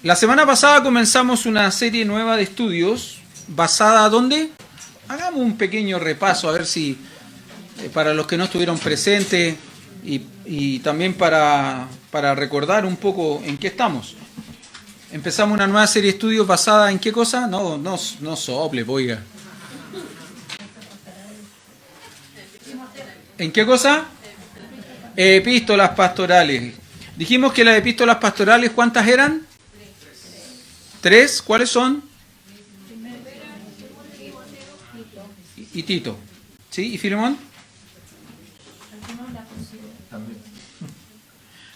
La semana pasada comenzamos una serie nueva de estudios basada ¿dónde? Hagamos un pequeño repaso a ver si para los que no estuvieron presentes y también para recordar un poco en qué estamos. Empezamos una nueva serie de estudios basada en qué cosa? No sople, oiga. ¿En qué cosa? Epístolas pastorales. Dijimos que las epístolas pastorales, ¿cuántas eran? 3. ¿Cuáles son? Y Tito. ¿Sí? ¿Y Filemón?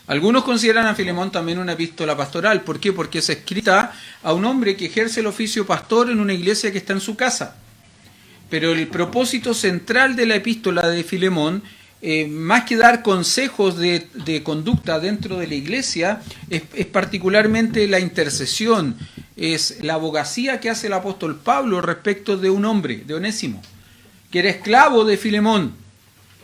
Algunos consideran a Filemón también una epístola pastoral. ¿Por qué? Porque es escrita a un hombre que ejerce el oficio pastor en una iglesia que está en su casa. Pero el propósito central de la epístola de Filemón, más que dar consejos de conducta dentro de la iglesia, es particularmente la intercesión, es la abogacía que hace el apóstol Pablo respecto de un hombre, de Onésimo, que era esclavo de Filemón,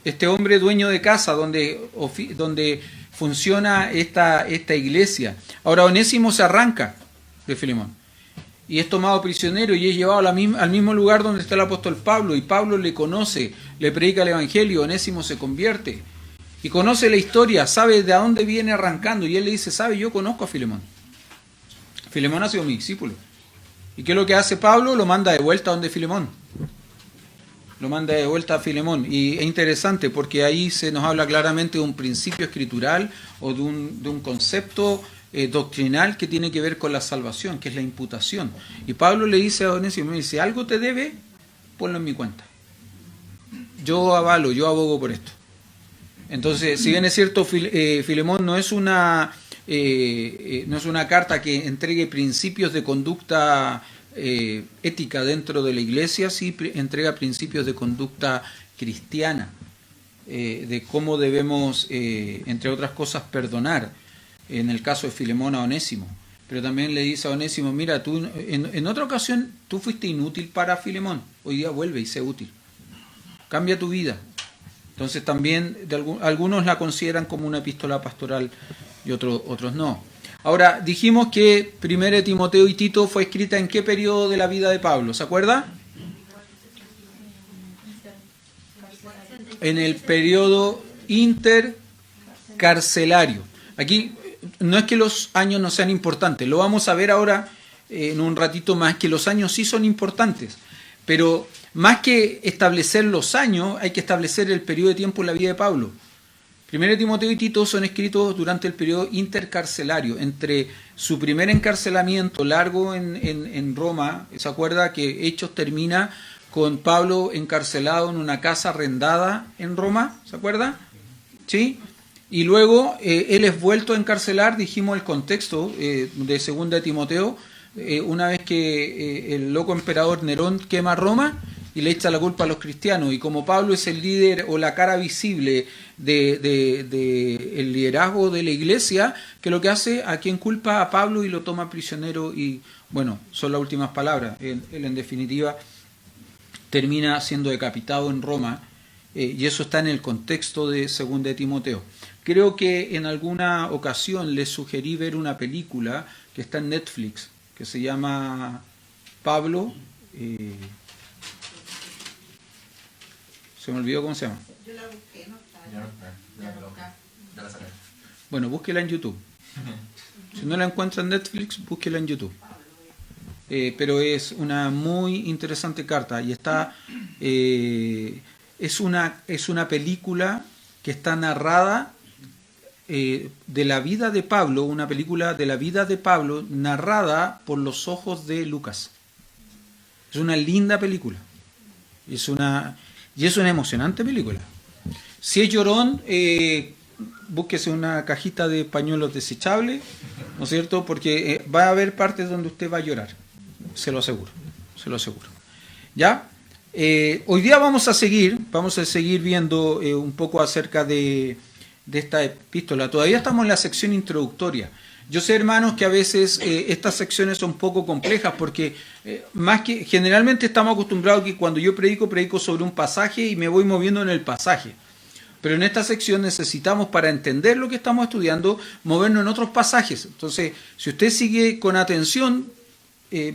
este hombre dueño de casa donde funciona esta iglesia. Ahora Onésimo se arranca de Filemón y es tomado prisionero y es llevado al mismo lugar donde está el apóstol Pablo, y Pablo le conoce, le predica el evangelio, Onésimo se convierte y conoce la historia, sabe de dónde viene arrancando, y él le dice, sabe, yo conozco a Filemón. Filemón ha sido mi discípulo. ¿Y qué es lo que hace Pablo? Lo manda de vuelta a donde Filemón. Lo manda de vuelta a Filemón. Y es interesante porque ahí se nos habla claramente de un principio escritural o de un concepto doctrinal que tiene que ver con la salvación, que es la imputación. Y Pablo le dice a Onésimo, si algo te debe, ponlo en mi cuenta. Yo avalo, yo abogo por esto. Entonces, si bien es cierto, Filemón no es una carta que entregue principios de conducta ética dentro de la iglesia, sí entrega principios de conducta cristiana, de cómo debemos, entre otras cosas, perdonar, en el caso de Filemón a Onésimo. Pero también le dice a Onésimo, mira, tú en otra ocasión tú fuiste inútil para Filemón, hoy día vuelve y sé útil. Cambia tu vida. Entonces también algunos la consideran como una epístola pastoral y otros no. Ahora, dijimos que 1 Timoteo y Tito fue escrita en qué periodo de la vida de Pablo, ¿se acuerda? En el periodo intercarcelario. Aquí no es que los años no sean importantes, lo vamos a ver ahora en un ratito más, que los años sí son importantes, pero más que establecer los años, hay que establecer el periodo de tiempo en la vida de Pablo. 1 Timoteo y Tito son escritos durante el periodo intercarcelario, entre su primer encarcelamiento largo en Roma. ¿Se acuerda que Hechos termina con Pablo encarcelado en una casa arrendada en Roma? ¿Se acuerda? ¿Sí? Y luego él es vuelto a encarcelar, dijimos el contexto de 2 Timoteo, una vez que el loco emperador Nerón quema Roma y le echa la culpa a los cristianos, y como Pablo es el líder o la cara visible el liderazgo de la iglesia, que lo que hace, a quien culpa a Pablo y lo toma prisionero, y bueno, son las últimas palabras. Él en definitiva termina siendo decapitado en Roma, y eso está en el contexto de 2 Timoteo. Creo que en alguna ocasión les sugerí ver una película que está en Netflix, que se llama Pablo. Se me olvidó cómo se llama. Yo la busqué, no está. Ya la saqué. Bueno, búsquela en YouTube. Si no la encuentra en Netflix, búsquela en YouTube. Pero es una muy interesante carta y está es una película que está narrada de la vida de Pablo, una película de la vida de Pablo narrada por los ojos de Lucas. Es una linda película. Y es una emocionante película. Si es llorón, búsquese una cajita de pañuelos desechables, ¿no es cierto? Porque va a haber partes donde usted va a llorar, se lo aseguro. ¿Ya? Hoy día vamos a seguir viendo un poco acerca de esta epístola. Todavía estamos en la sección introductoria. Yo sé, hermanos, que a veces estas secciones son un poco complejas porque más que generalmente estamos acostumbrados que cuando yo predico sobre un pasaje y me voy moviendo en el pasaje. Pero en esta sección necesitamos, para entender lo que estamos estudiando, movernos en otros pasajes. Entonces, si usted sigue con atención,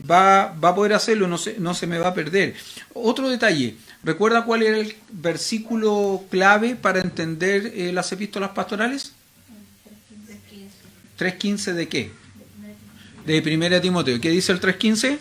va a poder hacerlo, no se me va a perder. Otro detalle, ¿recuerda cuál era el versículo clave para entender las epístolas pastorales? 3.15 ¿de qué? De 1 Timoteo. ¿Qué dice el 3.15?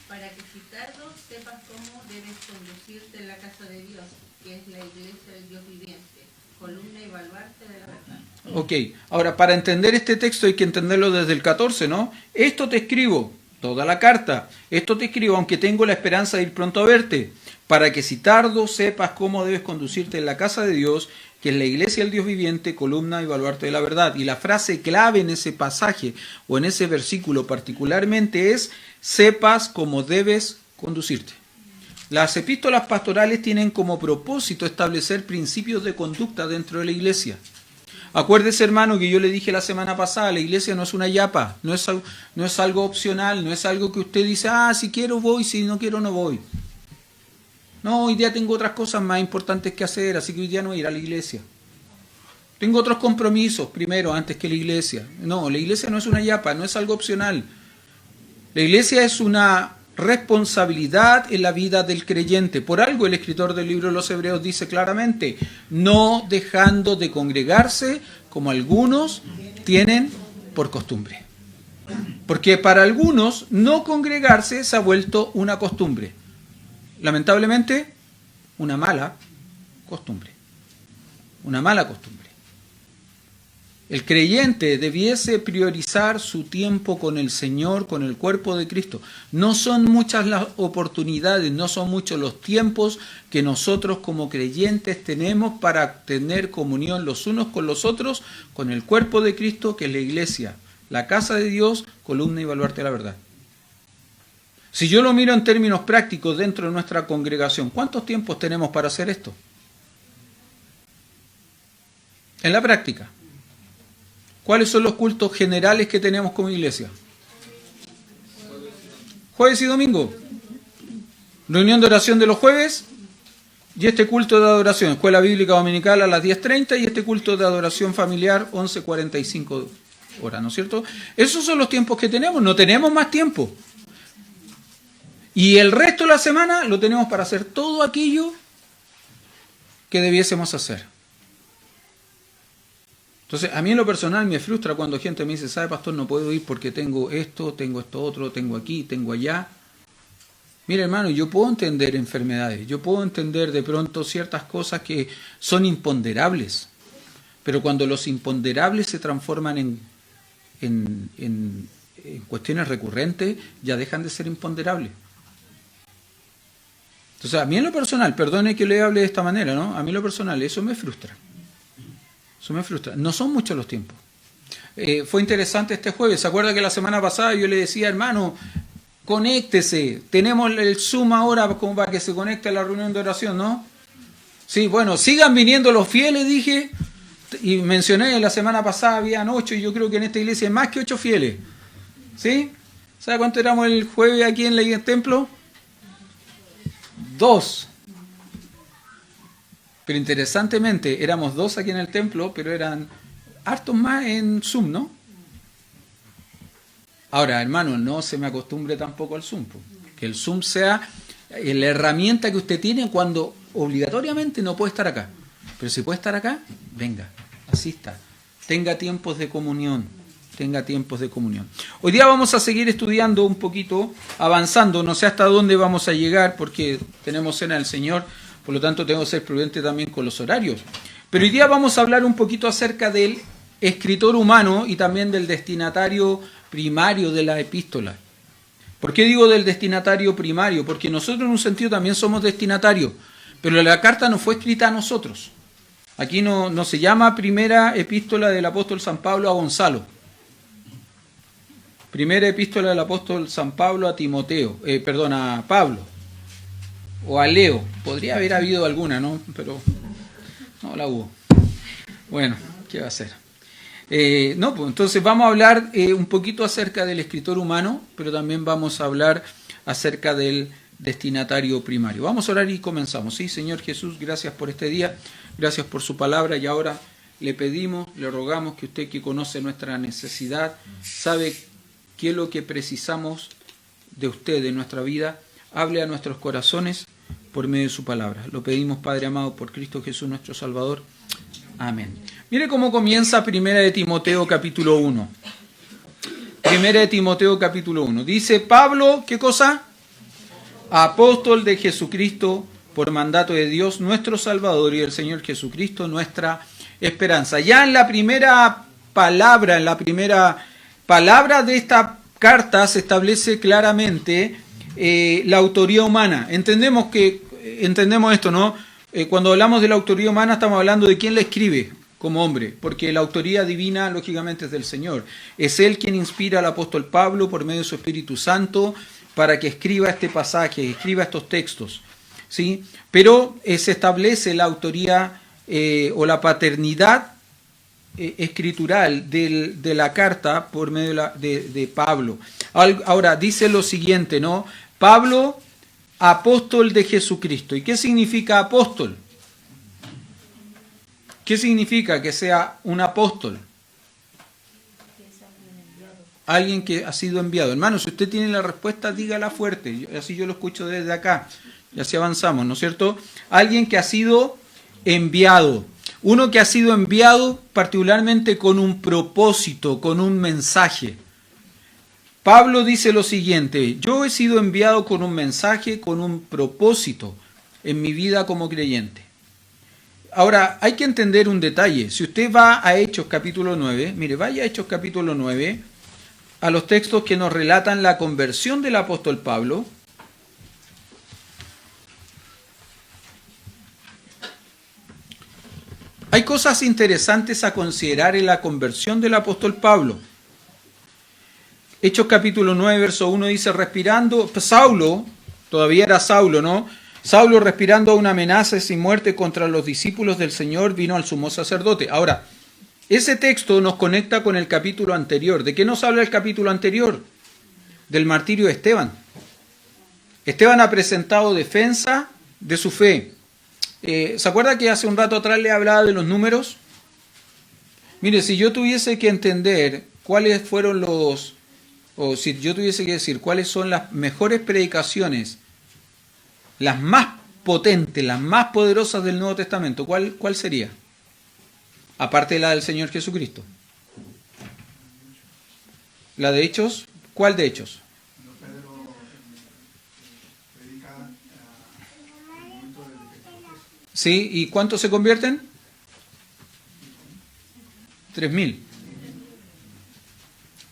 Para que si tardo sepas cómo debes conducirte en la casa de Dios, que es la iglesia del Dios viviente, columna y baluarte de la verdad. Ok, ahora para entender este texto hay que entenderlo desde el 14, ¿no? Esto te escribo, toda la carta, esto te escribo aunque tengo la esperanza de ir pronto a verte, para que si tardo sepas cómo debes conducirte en la casa de Dios, que es la iglesia del Dios viviente, columna y baluarte de la verdad. Y la frase clave en ese pasaje o en ese versículo particularmente es, sepas cómo debes conducirte. Las epístolas pastorales tienen como propósito establecer principios de conducta dentro de la iglesia. Acuérdese, hermano, que yo le dije la semana pasada, la iglesia no es una yapa, no es algo opcional, no es algo que usted dice, si quiero voy, si no quiero no voy. No, hoy día tengo otras cosas más importantes que hacer, así que hoy día no voy a ir a la iglesia. Tengo otros compromisos primero, antes que la iglesia. No, la iglesia no es una yapa, no es algo opcional. La iglesia es una responsabilidad en la vida del creyente. Por algo el escritor del libro de los Hebreos dice claramente, no dejando de congregarse como algunos tienen por costumbre. Porque para algunos no congregarse se ha vuelto una costumbre. Lamentablemente, una mala costumbre. Una mala costumbre. El creyente debiese priorizar su tiempo con el Señor, con el cuerpo de Cristo. No son muchas las oportunidades, no son muchos los tiempos que nosotros como creyentes tenemos para tener comunión los unos con los otros, con el cuerpo de Cristo, que es la iglesia, la casa de Dios, columna y baluarte de la verdad. Si yo lo miro en términos prácticos dentro de nuestra congregación, ¿cuántos tiempos tenemos para hacer esto? En la práctica. ¿Cuáles son los cultos generales que tenemos como iglesia? Jueves y domingo. Reunión de oración de los jueves y este culto de adoración, escuela bíblica dominical a las 10:30 y este culto de adoración familiar 11:45 horas, ¿no es cierto? Esos son los tiempos que tenemos, no tenemos más tiempo. Y el resto de la semana lo tenemos para hacer todo aquello que debiésemos hacer. Entonces, a mí en lo personal me frustra cuando gente me dice, ¿sabe, pastor? No puedo ir porque tengo esto otro, tengo aquí, tengo allá. Mire, hermano, yo puedo entender enfermedades, yo puedo entender de pronto ciertas cosas que son imponderables, pero cuando los imponderables se transforman en cuestiones recurrentes, ya dejan de ser imponderables. Entonces, a mí en lo personal, perdone que le hable de esta manera, ¿no? A mí en lo personal, eso me frustra. Eso me frustra. No son muchos los tiempos. Fue interesante este jueves. ¿Se acuerda que la semana pasada yo le decía, hermano, conéctese? Tenemos el Zoom ahora como para que se conecte a la reunión de oración, ¿no? Sí, bueno, sigan viniendo los fieles, dije. Y mencioné, la semana pasada habían 8 y yo creo que en esta iglesia hay más que 8 fieles. ¿Sí? ¿Sabe cuánto éramos el jueves aquí en el templo? 2. Pero interesantemente, éramos 2 aquí en el templo, pero eran hartos más en Zoom, ¿no? Ahora, hermano, no se me acostumbre tampoco al Zoom. Que el Zoom sea la herramienta que usted tiene cuando obligatoriamente no puede estar acá. Pero si puede estar acá, venga, asista. Tenga tiempos de comunión. Tenga tiempos de comunión. Hoy día vamos a seguir estudiando un poquito, avanzando. No sé hasta dónde vamos a llegar porque tenemos cena del Señor. Por lo tanto, tengo que ser prudente también con los horarios. Pero hoy día vamos a hablar un poquito acerca del escritor humano y también del destinatario primario de la epístola. ¿Por qué digo del destinatario primario? Porque nosotros en un sentido también somos destinatarios, pero la carta no fue escrita a nosotros. Aquí no se llama primera epístola del apóstol San Pablo a Gonzalo. Primera epístola del apóstol San Pablo a Timoteo, a Pablo. O a Leo. Podría haber habido alguna, ¿no? Pero no la hubo. Bueno, ¿qué va a hacer? Pues entonces vamos a hablar un poquito acerca del escritor humano, pero también vamos a hablar acerca del destinatario primario. Vamos a orar y comenzamos. Sí, Señor Jesús, gracias por este día, gracias por su palabra, y ahora le pedimos, le rogamos que usted, que conoce nuestra necesidad, sabe qué es lo que precisamos de usted en nuestra vida, hable a nuestros corazones por medio de su palabra. Lo pedimos, Padre amado, por Cristo Jesús nuestro Salvador. Amén. Mire cómo comienza Primera de Timoteo capítulo 1. Primera de Timoteo capítulo 1. Dice Pablo, ¿qué cosa? Apóstol de Jesucristo por mandato de Dios nuestro Salvador y del Señor Jesucristo nuestra esperanza. Ya en la primera palabra de esta carta se establece claramente la autoría humana. Entendemos esto, ¿no? Cuando hablamos de la autoría humana estamos hablando de quién la escribe como hombre, porque la autoría divina lógicamente es del Señor. Es Él quien inspira al apóstol Pablo por medio de su Espíritu Santo para que escriba este pasaje, escriba estos textos, ¿sí? Pero se establece la autoría o la paternidad escritural de la carta por medio de Pablo. Ahora dice lo siguiente, ¿no? Pablo, apóstol de Jesucristo. ¿Y qué significa apóstol? ¿Qué significa que sea un apóstol? Alguien que ha sido enviado. Hermano, si usted tiene la respuesta, dígala fuerte. Así yo lo escucho desde acá. Y así avanzamos, ¿no es cierto? Alguien que ha sido enviado. Uno que ha sido enviado particularmente con un propósito, con un mensaje. Pablo dice lo siguiente: yo he sido enviado con un mensaje, con un propósito en mi vida como creyente. Ahora, hay que entender un detalle. Si usted va a Hechos capítulo 9, mire, vaya a Hechos capítulo 9, a los textos que nos relatan la conversión del apóstol Pablo. Hay cosas interesantes a considerar en la conversión del apóstol Pablo. Hechos capítulo 9, verso 1 dice, respirando, Saulo, todavía era Saulo, ¿no? Saulo, respirando una amenaza sin muerte contra los discípulos del Señor, vino al sumo sacerdote. Ahora, ese texto nos conecta con el capítulo anterior. ¿De qué nos habla el capítulo anterior? Del martirio de Esteban. Esteban ha presentado defensa de su fe. ¿Se acuerda que hace un rato atrás le hablaba de los números? Mire, si yo tuviese que entender cuáles fueron o si yo tuviese que decir cuáles son las mejores predicaciones, las más potentes, las más poderosas del Nuevo Testamento, ¿cuál sería? Aparte de la del Señor Jesucristo. ¿La de Hechos? ¿Cuál de Hechos? ¿Sí? ¿Y cuántos se convierten? 3.000.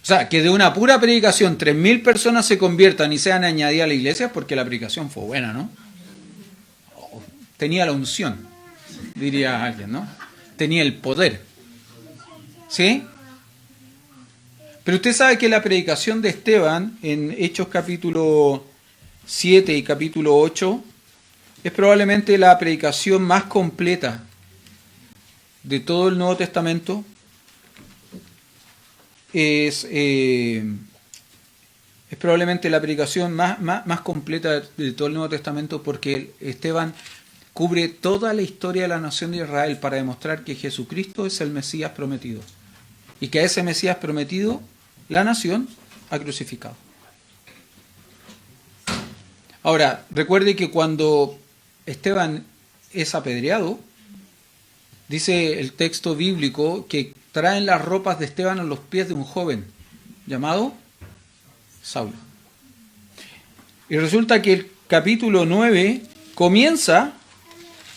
O sea, que de una pura predicación 3.000 personas se conviertan y sean añadidas a la iglesia, porque la predicación fue buena, ¿no? Tenía la unción, diría alguien, ¿no? Tenía el poder. ¿Sí? Pero usted sabe que la predicación de Esteban en Hechos capítulo 7 y capítulo 8 es probablemente la predicación más completa de todo el Nuevo Testamento. Es probablemente la predicación más completa de todo el Nuevo Testamento, porque Esteban cubre toda la historia de la nación de Israel para demostrar que Jesucristo es el Mesías prometido y que a ese Mesías prometido la nación ha crucificado. Ahora, recuerde que cuando Esteban es apedreado, dice el texto bíblico que traen las ropas de Esteban a los pies de un joven llamado Saulo. Y resulta que el capítulo 9 comienza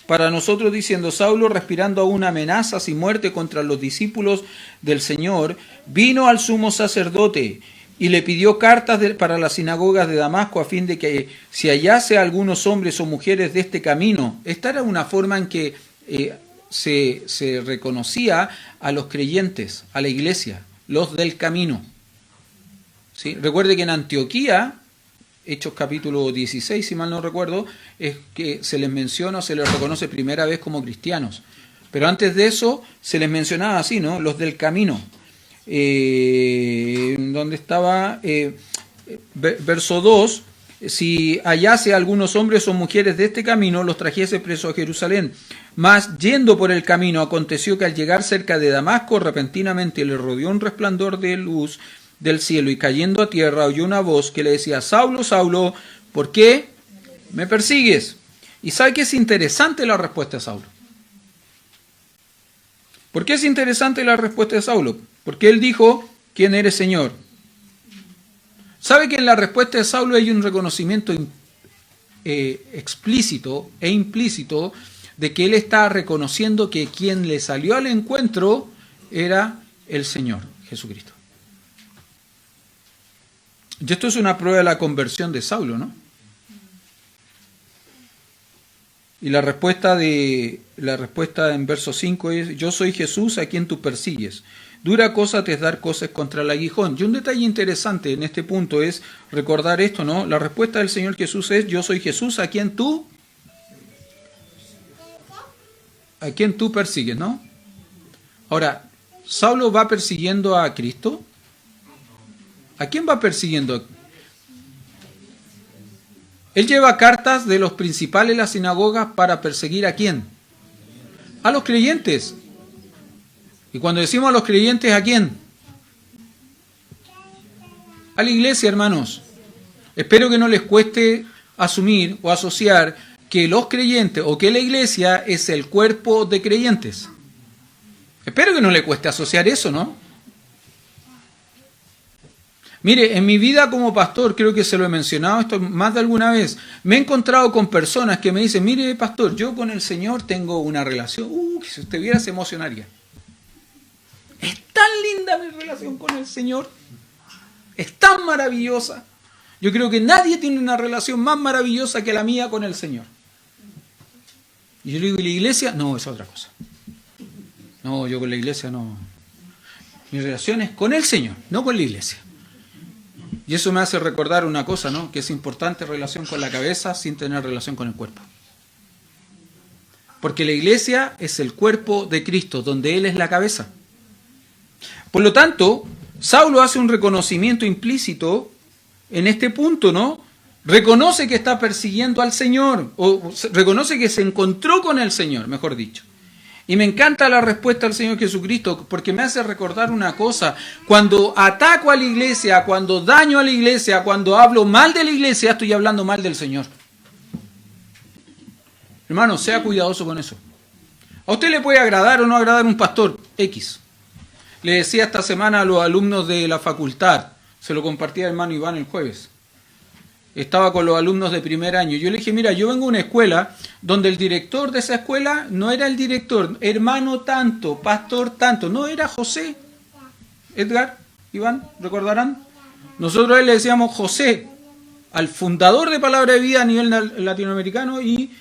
para nosotros diciendo: Saulo, respirando aún amenazas y muerte contra los discípulos del Señor, vino al sumo sacerdote y le pidió cartas para las sinagogas de Damasco a fin de que si hallase a algunos hombres o mujeres de este camino. Esta era una forma en que se reconocía a los creyentes, a la iglesia, los del camino. ¿Sí? Recuerde que en Antioquía, Hechos capítulo 16, si mal no recuerdo, es que se les menciona o se les reconoce primera vez como cristianos. Pero antes de eso se les mencionaba así, ¿no? Los del camino. Donde estaba, verso 2, si hallase a algunos hombres o mujeres de este camino, los trajese presos a Jerusalén. Mas yendo por el camino, aconteció que al llegar cerca de Damasco, repentinamente le rodeó un resplandor de luz del cielo, y cayendo a tierra oyó una voz que le decía: Saulo, Saulo, ¿por qué me persigues? Y sabe que es interesante la respuesta de Saulo. ¿Por qué es interesante la respuesta de Saulo? Porque él dijo: ¿quién eres, Señor? ¿Sabe que en la respuesta de Saulo hay un reconocimiento explícito e implícito de que él está reconociendo que quien le salió al encuentro era el Señor Jesucristo? Y esto es una prueba de la conversión de Saulo, ¿no? Y la respuesta en verso 5 es: yo soy Jesús a quien tú persigues. Dura cosa te es dar cosas contra el aguijón. Y un detalle interesante en este punto es recordar esto, ¿no? La respuesta del Señor Jesús es: yo soy Jesús a quien tú persigues, ¿no? Ahora, ¿Saulo va persiguiendo a Cristo? ¿A quién va persiguiendo? Él lleva cartas de los principales de las sinagogas para perseguir ¿a quién? A los creyentes. Y cuando decimos a los creyentes, ¿a quién? A la iglesia, hermanos. Espero que no les cueste asumir o asociar que los creyentes o que la iglesia es el cuerpo de creyentes. Espero que no les cueste asociar eso, ¿no? Mire, en mi vida como pastor, creo que se lo he mencionado esto más de alguna vez, me he encontrado con personas que me dicen: mire, pastor, yo con el Señor tengo una relación, que si usted viera se emocionaría. Es tan linda mi relación con el Señor, es tan maravillosa. Yo creo que nadie tiene una relación más maravillosa que la mía con el Señor. Y yo le digo: ¿y la iglesia? No, es otra cosa. No, yo con la iglesia no. Mi relación es con el Señor, no con la iglesia. Y eso me hace recordar una cosa, ¿no? Que es importante relación con la cabeza sin tener relación con el cuerpo. Porque la iglesia es el cuerpo de Cristo, donde Él es la cabeza. Por lo tanto, Saulo hace un reconocimiento implícito en este punto, ¿no? Reconoce que está persiguiendo al Señor, o reconoce que se encontró con el Señor, mejor dicho. Y me encanta la respuesta del Señor Jesucristo, porque me hace recordar una cosa: cuando ataco a la iglesia, cuando daño a la iglesia, cuando hablo mal de la iglesia, estoy hablando mal del Señor. Hermano, sea cuidadoso con eso. A usted le puede agradar o no agradar un pastor X. Le decía esta semana a los alumnos de la facultad, se lo compartía el hermano Iván el jueves. Estaba con los alumnos de primer año. Yo le dije: mira, yo vengo a una escuela donde el director de esa escuela no era el director, hermano tanto, pastor tanto, no, era José. Edgar, Iván, ¿recordarán? Nosotros a él le decíamos José, al fundador de Palabra de Vida a nivel latinoamericano y,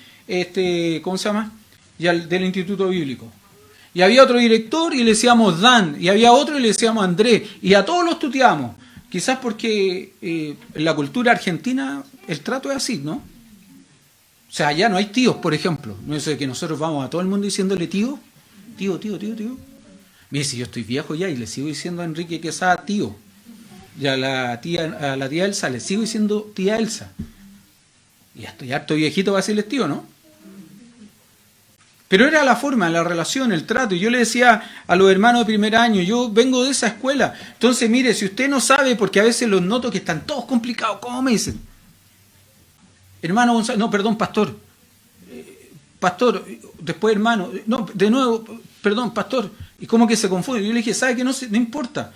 ¿cómo se llama? Y al del Instituto Bíblico. Y había otro director y le decíamos Dan, y había otro y le decíamos Andrés, y a todos los tuteamos. Quizás porque en la cultura argentina el trato es así, ¿no? O sea, allá no hay tíos, por ejemplo. No es que nosotros vamos a todo el mundo diciéndole tío. Mire, si yo estoy viejo ya y le sigo diciendo a Enrique Quesada tío. Y a la tía Elsa le sigo diciendo tía Elsa. Y ya estoy harto viejito para decirles tío, ¿no? Pero era la forma, la relación, el trato. Y yo le decía a los hermanos de primer año: yo vengo de esa escuela. Entonces, mire, si usted no sabe, porque a veces los noto que están todos complicados, ¿cómo me dicen? Hermano González, no, perdón, pastor. Pastor, después hermano, no, de nuevo, perdón, pastor. Y como que se confunde. Yo le dije: ¿sabe qué? No importa.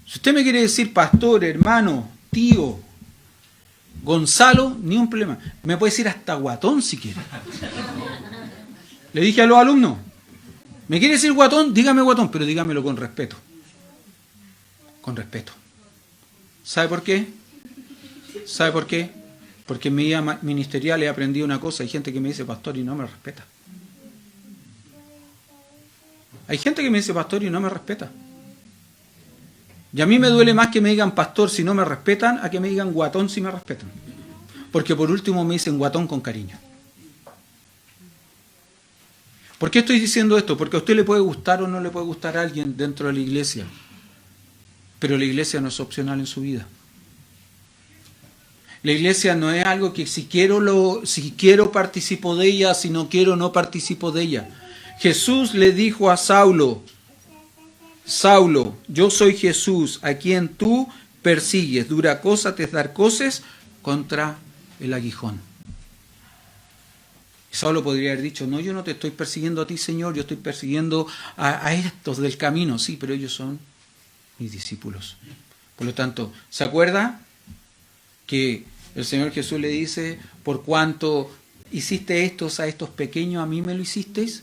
Si usted me quiere decir pastor, hermano, tío, Gonzalo, ni un problema. Me puede decir hasta guatón si quiere. Le dije a los alumnos: ¿me quiere decir guatón? Dígame guatón, pero dígamelo con respeto. Con respeto. ¿Sabe por qué? ¿Sabe por qué? Porque en mi vida ministerial he aprendido una cosa: hay gente que me dice pastor y no me respeta. Hay gente que me dice pastor y no me respeta. Y a mí me duele más que me digan pastor si no me respetan a que me digan guatón si me respetan. Porque por último me dicen guatón con cariño. ¿Por qué estoy diciendo esto? Porque a usted le puede gustar o no le puede gustar a alguien dentro de la iglesia. Pero la iglesia no es opcional en su vida. La iglesia no es algo que si quiero participo de ella, si no quiero no participo de ella. Jesús le dijo a Saulo, Saulo, yo soy Jesús, a quien tú persigues. Dura cosa te es dar coces contra el aguijón. Saulo podría haber dicho, no, yo no te estoy persiguiendo a ti, Señor, yo estoy persiguiendo a estos del camino. Sí, pero ellos son mis discípulos. Por lo tanto, ¿se acuerda que el Señor Jesús le dice, por cuanto hiciste estos a estos pequeños, a mí me lo hicisteis?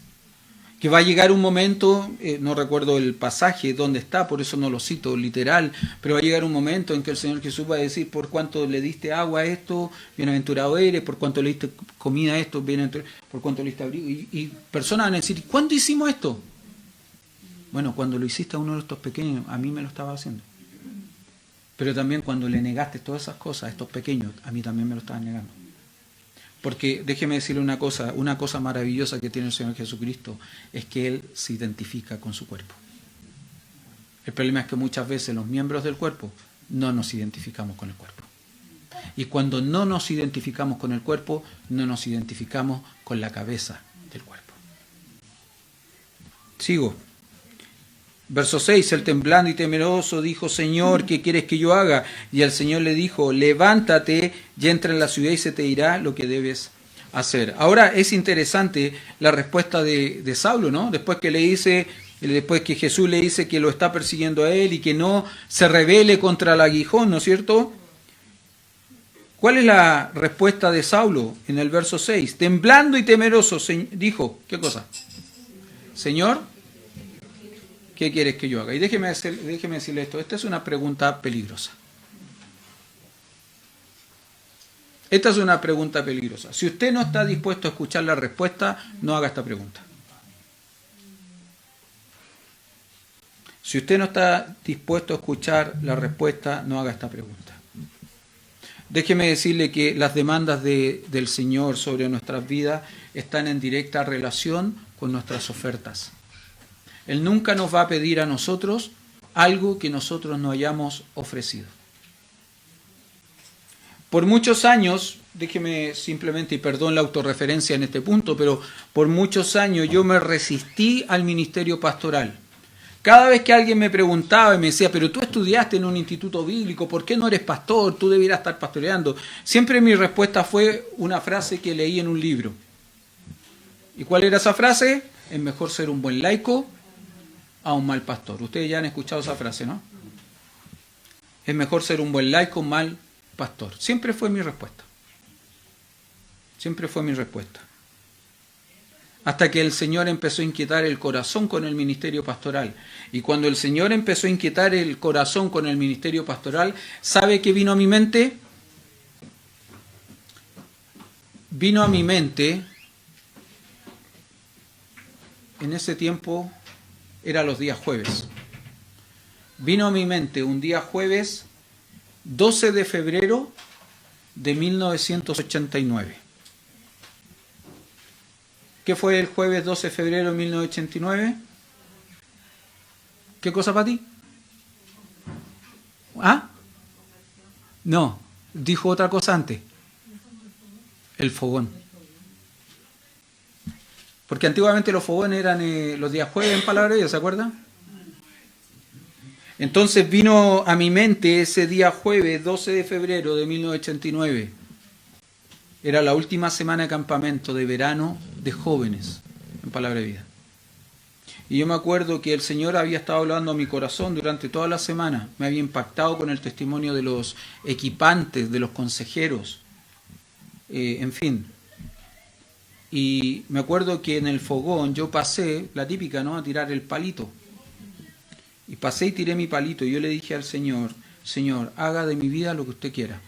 Que va a llegar un momento, no recuerdo el pasaje dónde está, por eso no lo cito literal, pero va a llegar un momento en que el Señor Jesús va a decir, por cuanto le diste agua a esto, bienaventurado eres, por cuanto le diste comida a esto, bienaventurado, por cuanto le diste abrigo. Y personas van a decir, ¿cuándo hicimos esto? Bueno, cuando lo hiciste a uno de estos pequeños, a mí me lo estaba haciendo. Pero también cuando le negaste todas esas cosas a estos pequeños, a mí también me lo estaban negando. Porque déjeme decirle una cosa maravillosa que tiene el Señor Jesucristo, es que Él se identifica con su cuerpo. El problema es que muchas veces los miembros del cuerpo no nos identificamos con el cuerpo. Y cuando no nos identificamos con el cuerpo, no nos identificamos con la cabeza del cuerpo. Sigo. Verso 6, el temblando y temeroso dijo, Señor, ¿qué quieres que yo haga? Y el Señor le dijo, levántate y entra en la ciudad y se te dirá lo que debes hacer. Ahora es interesante la respuesta de Saulo, ¿no? Después que Jesús le dice que lo está persiguiendo a él y que no se rebele contra el aguijón, ¿no es cierto? ¿Cuál es la respuesta de Saulo en el verso 6? Temblando y temeroso dijo, ¿qué cosa? Señor, ¿qué quieres que yo haga? Y déjeme decirle esto, esta es una pregunta peligrosa. Esta es una pregunta peligrosa. Si usted no está dispuesto a escuchar la respuesta, no haga esta pregunta. Si usted no está dispuesto a escuchar la respuesta, no haga esta pregunta. Déjeme decirle que las demandas del Señor sobre nuestras vidas están en directa relación con nuestras ofertas. Él nunca nos va a pedir a nosotros algo que nosotros no hayamos ofrecido. Por muchos años, déjeme simplemente, y perdón la autorreferencia en este punto, pero por muchos años yo me resistí al ministerio pastoral. Cada vez que alguien me preguntaba y me decía, pero tú estudiaste en un instituto bíblico, ¿por qué no eres pastor? Tú debieras estar pastoreando. Siempre mi respuesta fue una frase que leí en un libro. ¿Y cuál era esa frase? Es mejor ser un buen laico a un mal pastor. Ustedes ya han escuchado esa frase, ¿no? Es mejor ser un buen laico, mal pastor. Siempre fue mi respuesta. Siempre fue mi respuesta. Hasta que el Señor empezó a inquietar el corazón con el ministerio pastoral. Y cuando el Señor empezó a inquietar el corazón con el ministerio pastoral, ¿sabe qué vino a mi mente? Vino a mi mente, en ese tiempo, era los días jueves. Vino a mi mente un día jueves, 12 de febrero de 1989. ¿Qué fue el jueves 12 de febrero de 1989? ¿Qué cosa para ti? ¿Ah? No, dijo otra cosa antes. El fogón. Porque antiguamente los fogones eran los días jueves en Palabra de Dios, ¿se acuerdan? Entonces vino a mi mente ese día jueves 12 de febrero de 1989. Era la última semana de campamento de verano de jóvenes en Palabra de Vida. Y yo me acuerdo que el Señor había estado hablando a mi corazón durante toda la semana. Me había impactado con el testimonio de los equipantes, de los consejeros, en fin. Y me acuerdo que en el fogón yo pasé, la típica, ¿no?, a tirar el palito. Y pasé y tiré mi palito y yo le dije al Señor, Señor, haga de mi vida lo que usted quiera.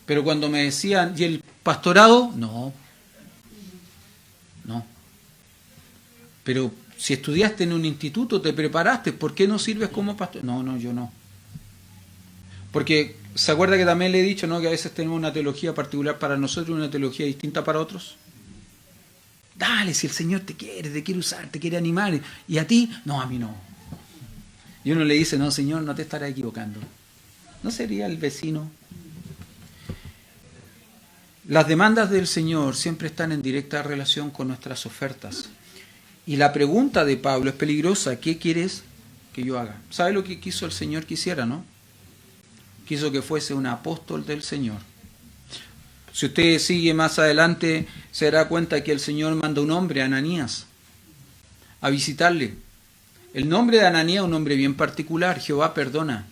Pero cuando me decían, ¿y el pastorado? No. Pero si estudiaste en un instituto, te preparaste, ¿por qué no sirves como pastor? No, yo no. Porque, ¿se acuerda que también le he dicho, ¿no?, que a veces tenemos una teología particular para nosotros y una teología distinta para otros? Dale, si el Señor te quiere usar, te quiere animar. ¿Y a ti? No, a mí no. Y uno le dice, no, Señor, no te estarás equivocando. ¿No sería el vecino? Las demandas del Señor siempre están en directa relación con nuestras ofertas. Y la pregunta de Pablo es peligrosa. ¿Qué quieres que yo haga? ¿Sabe lo que quiso el Señor que hiciera, no? Quiso que fuese un apóstol del Señor. Si usted sigue más adelante, se dará cuenta que el Señor manda un hombre, Ananías, a visitarle. El nombre de Ananías es un nombre bien particular, Jehová perdona.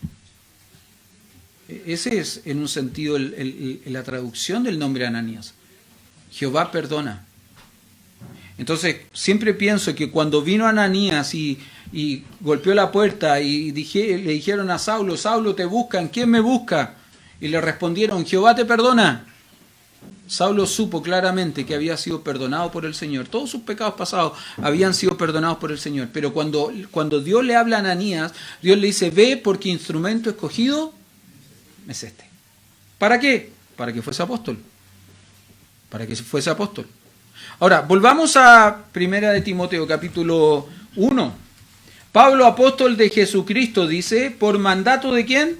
Ese es, en un sentido, la traducción del nombre Ananías. Jehová perdona. Entonces, siempre pienso que cuando vino Ananías y golpeó la puerta y le dijeron a Saulo, Saulo, te buscan, ¿quién me busca? Y le respondieron, Jehová te perdona. Saulo supo claramente que había sido perdonado por el Señor. Todos sus pecados pasados habían sido perdonados por el Señor. Pero cuando Dios le habla a Ananías, Dios le dice, ve porque instrumento escogido es este. ¿Para qué? Para que fuese apóstol. Para que fuese apóstol. Ahora, volvamos a 1 de Timoteo, capítulo 1. Pablo, apóstol de Jesucristo, dice, ¿por mandato de quién?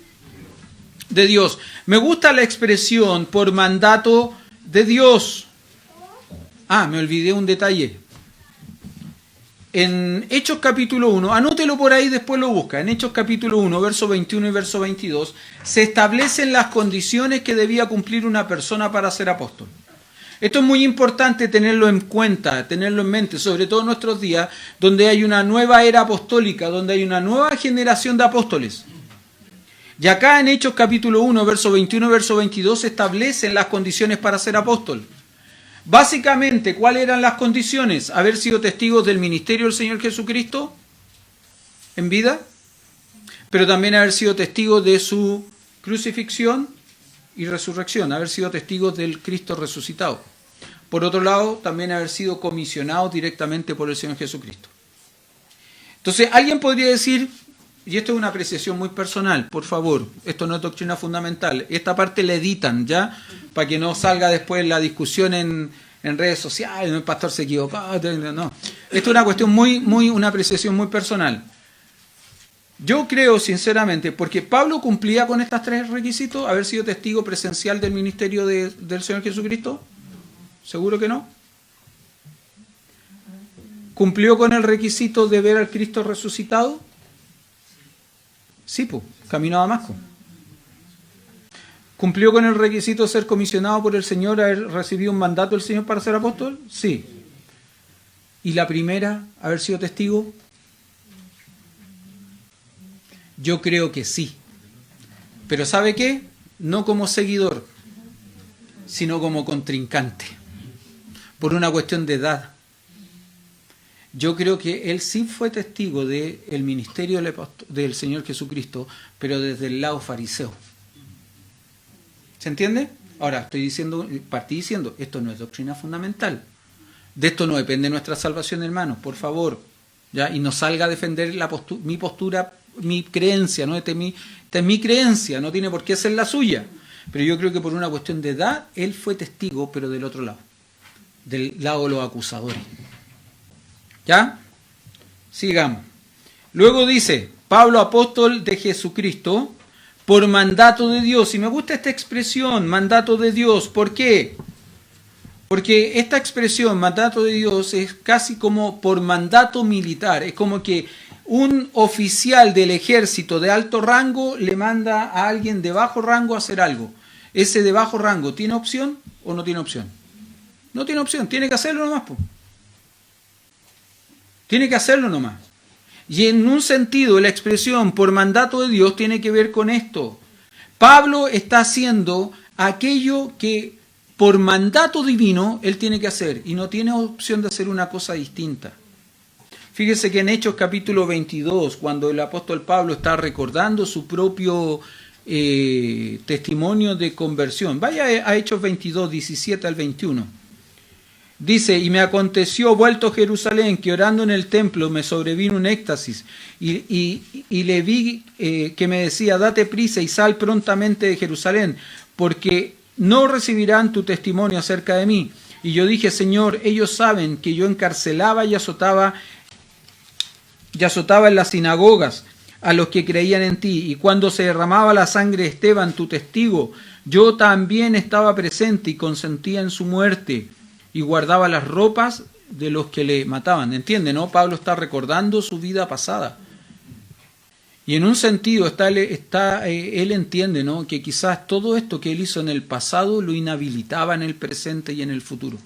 De Dios. Me gusta la expresión, por mandato de Dios. Me olvidé un detalle. En Hechos capítulo 1, anótelo por ahí, después lo busca. En Hechos capítulo 1, verso 21 y verso 22, se establecen las condiciones que debía cumplir una persona para ser apóstol. Esto es muy importante tenerlo en cuenta, tenerlo en mente, sobre todo en nuestros días, donde hay una nueva era apostólica, donde hay una nueva generación de apóstoles. Y acá en Hechos capítulo 1, verso 21 y verso 22, se establecen las condiciones para ser apóstol. Básicamente, ¿cuáles eran las condiciones? Haber sido testigos del ministerio del Señor Jesucristo en vida, pero también haber sido testigos de su crucifixión y resurrección, haber sido testigos del Cristo resucitado. Por otro lado, también haber sido comisionados directamente por el Señor Jesucristo. Entonces, alguien podría decir, y esto es una apreciación muy personal, por favor, esto no es doctrina fundamental, esta parte la editan, ¿ya? Para que no salga después la discusión en redes sociales, el pastor se equivocó, no. Esto es una cuestión una apreciación muy personal. Yo creo, sinceramente, porque Pablo cumplía con estos tres requisitos, haber sido testigo presencial del ministerio del Señor Jesucristo, ¿seguro que no? ¿Cumplió con el requisito de ver al Cristo resucitado? Sí, pues, camino a Damasco. ¿Cumplió con el requisito de ser comisionado por el Señor, haber recibido un mandato del Señor para ser apóstol? Sí. ¿Y la primera, haber sido testigo? Yo creo que sí. Pero ¿sabe qué? No como seguidor, sino como contrincante. Por una cuestión de edad. Yo creo que él sí fue testigo del ministerio del Señor Jesucristo, pero desde el lado fariseo. ¿Se entiende? Ahora, partí diciendo, esto no es doctrina fundamental. De esto no depende nuestra salvación, hermanos, por favor. ¿Ya? Y no salga a defender mi postura, mi creencia, ¿no? Esta es mi creencia, no tiene por qué ser la suya. Pero yo creo que por una cuestión de edad, él fue testigo, pero del otro lado. Del lado de los acusadores. ¿Ya? Sigamos. Luego dice, Pablo, apóstol de Jesucristo, por mandato de Dios. Y me gusta esta expresión, mandato de Dios. ¿Por qué? Porque esta expresión, mandato de Dios, es casi como por mandato militar. Es como que un oficial del ejército de alto rango le manda a alguien de bajo rango a hacer algo. Ese de bajo rango, ¿tiene opción o no tiene opción? No tiene opción, tiene que hacerlo nomás, pues. Tiene que hacerlo nomás. Y en un sentido, la expresión por mandato de Dios tiene que ver con esto. Pablo está haciendo aquello que por mandato divino él tiene que hacer y no tiene opción de hacer una cosa distinta. Fíjese que en Hechos capítulo 22, cuando el apóstol Pablo está recordando su propio testimonio de conversión, vaya a Hechos 22, 17 al 21. Dice, y me aconteció vuelto a Jerusalén, que orando en el templo me sobrevino un éxtasis, y le vi que me decía, date prisa y sal prontamente de Jerusalén, porque no recibirán tu testimonio acerca de mí. Y yo dije, Señor, ellos saben que yo encarcelaba y azotaba en las sinagogas, a los que creían en ti. Y cuando se derramaba la sangre de Esteban, tu testigo, yo también estaba presente y consentía en su muerte y guardaba las ropas de los que le mataban. ¿Entiende, no? Pablo está recordando su vida pasada. Y en un sentido él entiende, ¿no?, que quizás todo esto que él hizo en el pasado lo inhabilitaba en el presente y en el futuro.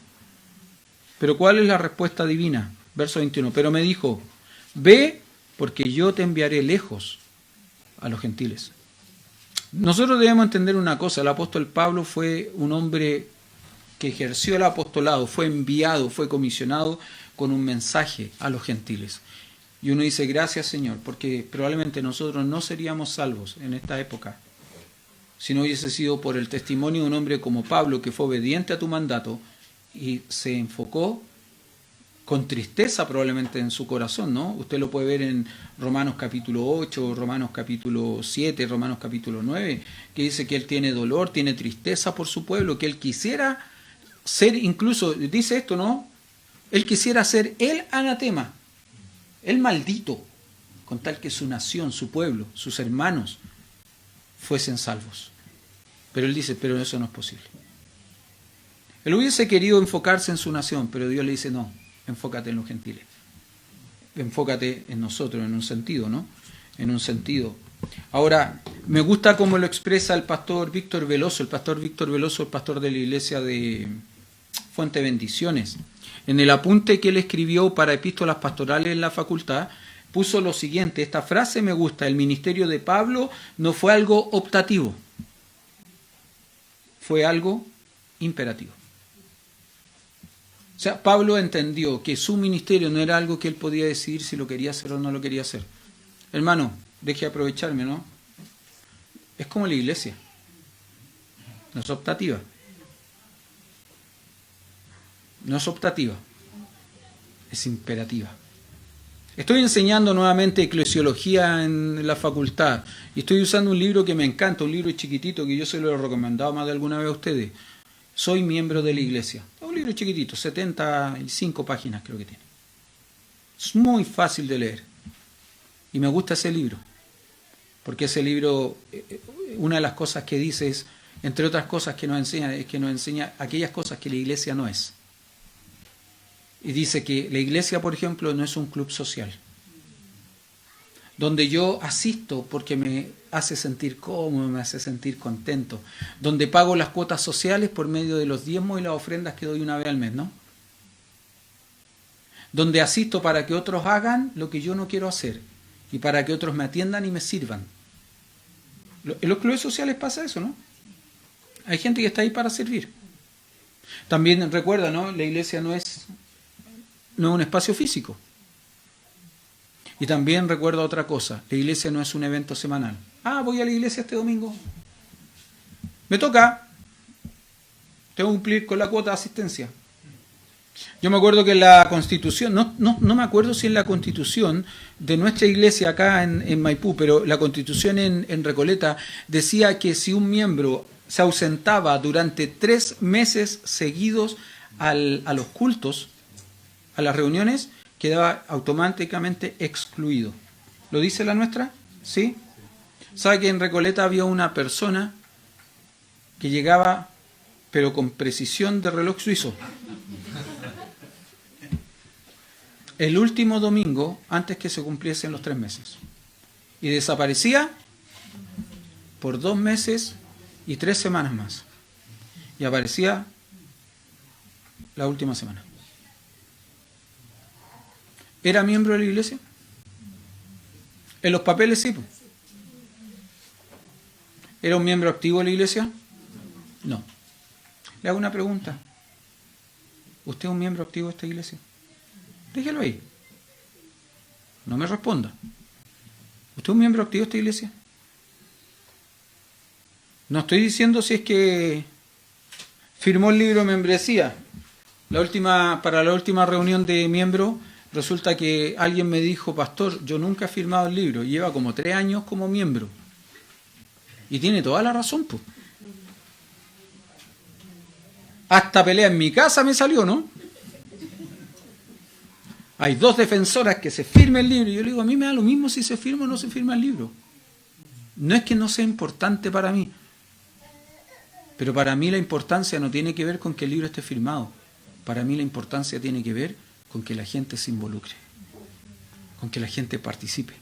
Pero ¿cuál es la respuesta divina? Verso 21. Pero me dijo, ve, porque yo te enviaré lejos a los gentiles. Nosotros debemos entender una cosa. El apóstol Pablo fue un hombre que ejerció el apostolado, fue enviado, fue comisionado con un mensaje a los gentiles. Y uno dice, gracias Señor, porque probablemente nosotros no seríamos salvos en esta época si no hubiese sido por el testimonio de un hombre como Pablo, que fue obediente a tu mandato y se enfocó con tristeza probablemente en su corazón, ¿no? Usted lo puede ver en Romanos capítulo 8, Romanos capítulo 7, Romanos capítulo 9, que dice que él tiene dolor, tiene tristeza por su pueblo, que él quisiera ser, incluso dice esto, ¿no? Él quisiera ser el anatema, el maldito, con tal que su nación, su pueblo, sus hermanos fuesen salvos. Pero él dice, pero eso no es posible. Él hubiese querido enfocarse en su nación, pero Dios le dice, no, enfócate en los gentiles. Enfócate en nosotros, en un sentido, ¿no? En un sentido. Ahora, me gusta cómo lo expresa el pastor Víctor Veloso. El pastor Víctor Veloso, el pastor de la iglesia de Fuente Bendiciones. En el apunte que él escribió para epístolas pastorales en la facultad, puso lo siguiente, esta frase me gusta, el ministerio de Pablo no fue algo optativo, fue algo imperativo. O sea, Pablo entendió que su ministerio no era algo que él podía decidir si lo quería hacer o no lo quería hacer. Hermano, deje de aprovecharme, ¿no? Es como la iglesia, no es optativa. No es optativa, es imperativa. Estoy enseñando nuevamente eclesiología en la facultad y estoy usando un libro que me encanta, un libro chiquitito que yo se lo he recomendado más de alguna vez a ustedes. Soy miembro de la iglesia. Es un libro chiquitito, 75 páginas creo que tiene. Es muy fácil de leer y me gusta ese libro, porque ese libro, una de las cosas que dice es, entre otras cosas que nos enseña, es que nos enseña aquellas cosas que la iglesia no es. Y dice que la iglesia, por ejemplo, no es un club social, donde yo asisto porque me hace sentir cómodo, me hace sentir contento, donde pago las cuotas sociales por medio de los diezmos y las ofrendas que doy una vez al mes, ¿no? Donde asisto para que otros hagan lo que yo no quiero hacer y para que otros me atiendan y me sirvan. En los clubes sociales pasa eso, ¿no? Hay gente que está ahí para servir. También recuerda, ¿no? La iglesia no es un espacio físico. Y también recuerda otra cosa, la iglesia no es un evento semanal. Ah, voy a la iglesia este domingo. Me toca. Tengo que cumplir con la cuota de asistencia. Yo me acuerdo que en la Constitución, no me acuerdo si en la Constitución de nuestra iglesia acá en Maipú, pero la Constitución en Recoleta decía que si un miembro se ausentaba durante 3 meses seguidos a los cultos, a las reuniones, quedaba automáticamente excluido. ¿Lo dice la nuestra? ¿Sí? ¿Sabe que en Recoleta había una persona que llegaba, pero con precisión de reloj suizo? El último domingo, antes que se cumpliesen los 3 meses. Y desaparecía por 2 meses y 3 semanas más. Y aparecía la última semana. ¿Era miembro de la iglesia? En los papeles sí. ¿Era un miembro activo de la iglesia? No. Le hago una pregunta. ¿Usted es un miembro activo de esta iglesia? Déjelo ahí. No me responda. ¿Usted es un miembro activo de esta iglesia? No estoy diciendo si es que firmó el libro de membresía. Para la última reunión de miembros, resulta que alguien me dijo, pastor, yo nunca he firmado el libro, lleva como 3 años como miembro. Y tiene toda la razón, pues. Hasta pelea en mi casa me salió, ¿no? Hay 2 defensoras que se firme el libro. Y yo le digo, a mí me da lo mismo si se firma o no se firma el libro. No es que no sea importante para mí, pero para mí la importancia no tiene que ver con que el libro esté firmado. Para mí la importancia tiene que ver con que la gente se involucre, con que la gente participe.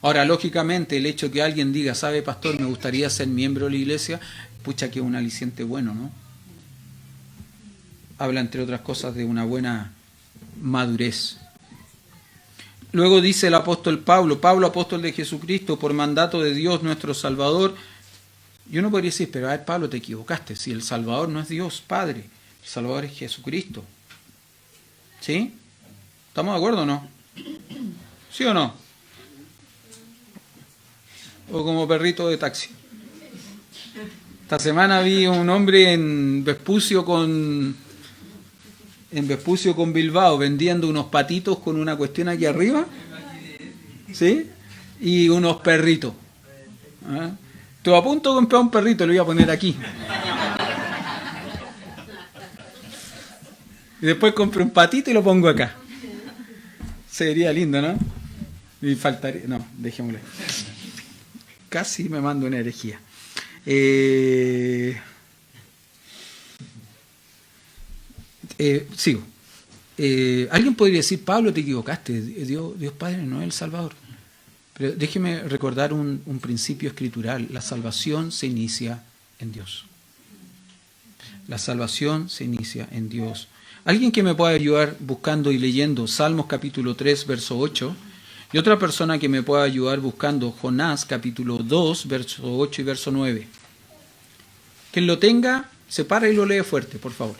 Ahora, lógicamente, el hecho que alguien diga, sabe, pastor, me gustaría ser miembro de la iglesia, pucha, que es un aliciente bueno, ¿no? Habla, entre otras cosas, de una buena madurez. Luego dice el apóstol Pablo, apóstol de Jesucristo, por mandato de Dios nuestro Salvador. Yo no podría decir, pero a ver, Pablo, te equivocaste. Si el Salvador no es Dios Padre, el Salvador es Jesucristo. ¿Sí? ¿Estamos de acuerdo o no? ¿Sí o no? O como perrito de taxi. Esta semana vi un hombre en Vespucio con Bilbao vendiendo unos patitos con una cuestión aquí arriba, ¿sí? Y unos perritos. ¿Ah? Estuve a punto de comprar un perrito, lo voy a poner aquí. Y después compré un patito y lo pongo acá. Sería lindo, ¿no? Y faltaría... No, dejémoslo. Casi me mando una herejía. Sigo. Alguien podría decir, Pablo, te equivocaste, Dios Padre no es el Salvador. Pero déjeme recordar un principio escritural. La salvación se inicia en Dios. La salvación se inicia en Dios. Alguien que me pueda ayudar buscando y leyendo Salmos capítulo 3, verso 8, y otra persona que me pueda ayudar buscando Jonás capítulo 2, verso 8 y verso 9. Quien lo tenga, se para y lo lee fuerte, por favor.